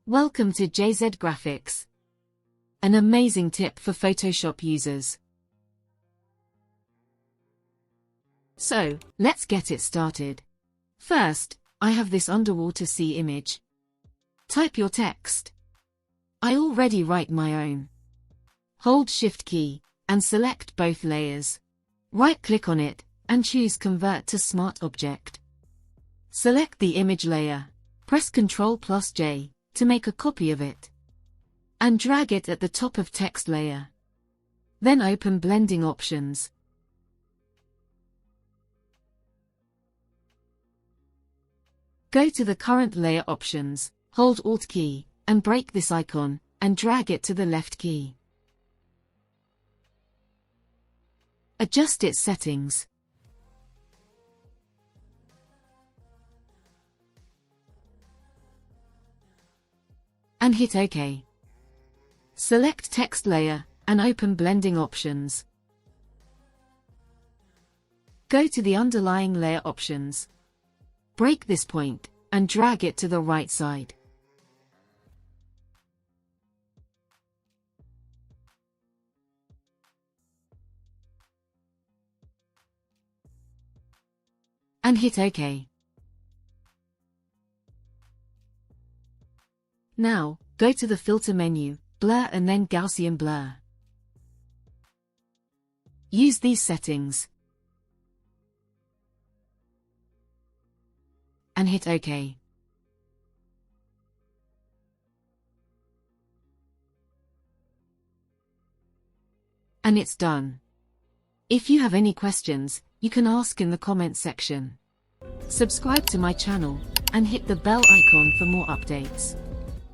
Welcome to jzgraphics, an amazing tip for Photoshop users. So, let's get it started. First, I have this underwater sea image. Type your text. I already write my own. Hold Shift key, and select both layers. Right-click on it, and choose Convert to Smart Object. Select the image layer. Press Ctrl+J to make a copy of it. And drag it at the top of text layer. Then open Blending Options. Go to the current layer options, hold Alt key, and break this icon, and drag it to the left key. Adjust its settings. And hit OK. Select Text Layer, and open Blending Options. Go to the underlying layer options. Break this point, and drag it to the right side. And hit OK. Now, go to the Filter menu, Blur and then Gaussian Blur. Use these settings. And hit OK. And it's done. If you have any questions, you can ask in the comment section. Subscribe to my channel, and hit the bell icon for more updates.